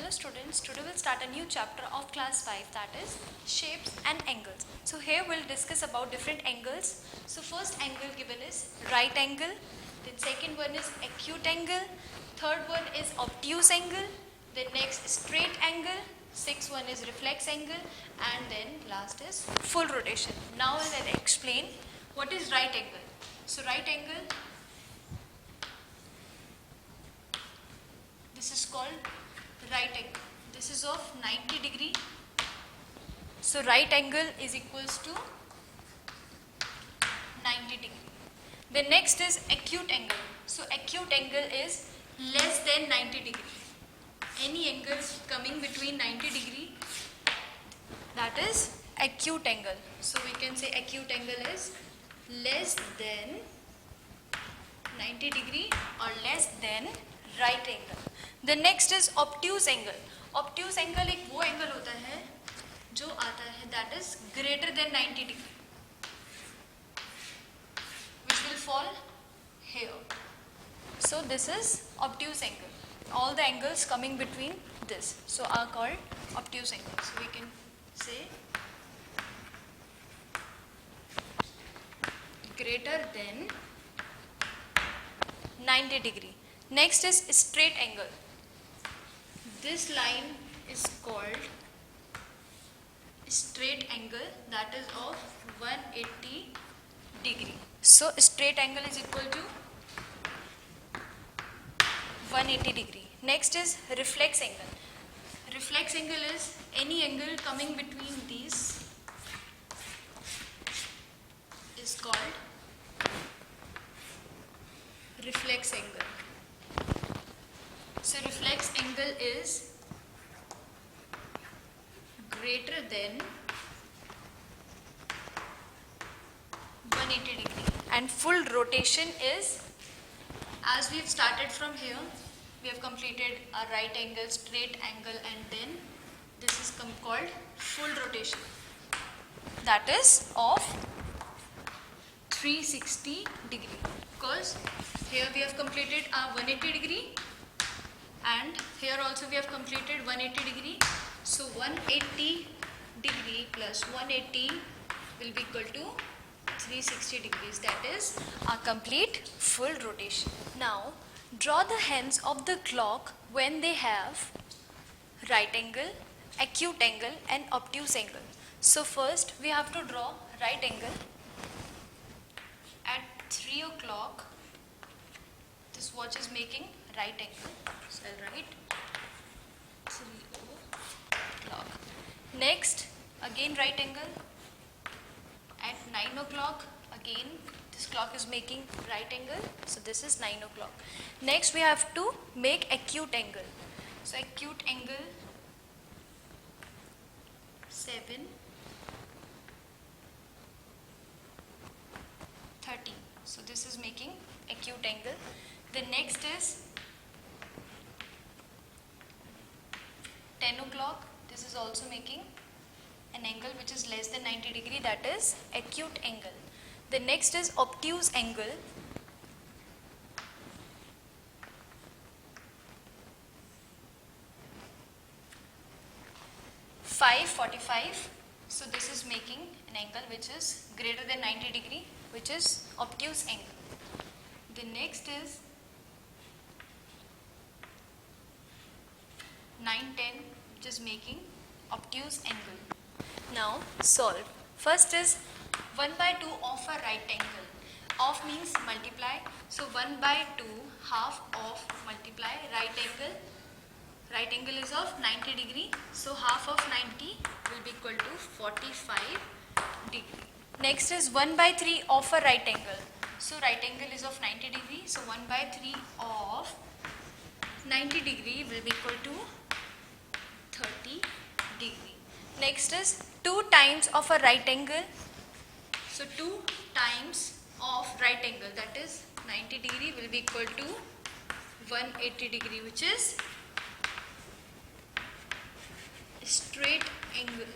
Hello students, today we'll start a new chapter of class 5, that is shapes and angles. So here we'll discuss about different angles. So first angle given is right angle, then second one is acute angle, third one is obtuse angle, then next straight angle, sixth one is reflex angle, and then last is full rotation. Now I'll explain what is right angle. So right angle, this is called right angle. This is of 90 degree. So right angle is equals to 90 degree. The next is acute angle. So acute angle is less than 90 degree. Any angle coming between 90 degree, that is acute angle. So we can say acute angle is less than 90 degree or less than right angle. The next is obtuse angle. Obtuse angle एक वो angle होता है जो आता है that is greater than 90 degree, which will fall here. So this is obtuse angle. All the angles coming between this so are called obtuse angle. So we can say greater than 90 degree. Next is straight angle. This line is called straight angle, that is of 180 degree. So straight angle is equal to 180 degree. Next is reflex angle. Reflex angle is any angle coming between these is called reflex angle. So reflex angle is greater than 180 degree. And full rotation is, as we have started from here, we have completed a right angle, straight angle, and then this is called full rotation. That is of 360 degree. Because here we have completed our 180 degree and here also we have completed 180 degree. So 180 degree plus 180 will be equal to 360 degrees. That is a complete full rotation. Now draw the hands of the clock when they have right angle, acute angle and obtuse angle. So first we have to draw right angle. At 3 o'clock this watch is making right angle. So I'll write 3 o'clock. Next again right angle. At 9 o'clock again this clock is making right angle. So this is 9 o'clock. Next we have to make acute angle. So acute angle 7:30. So this is making acute angle. The next is 10 o'clock. This is also making an angle which is less than 90 degree, that is acute angle. The next is obtuse angle. 5:45. So this is making an angle which is greater than 90 degree, which is obtuse angle. The next is 9:10, which is making obtuse angle. Now solve. First is 1/2 of a right angle. Of means multiply. So 1/2 half of multiply right angle. Right angle is of 90 degree. So half of 90 will be equal to 45 degree. Next is 1/3 of a right angle. So right angle is of 90 degree. So 1/3 of 90 degree will be equal to 30 degree. Next is 2 times of a right angle. So 2 times of right angle, that is 90 degree, will be equal to 180 degree, which is straight angle.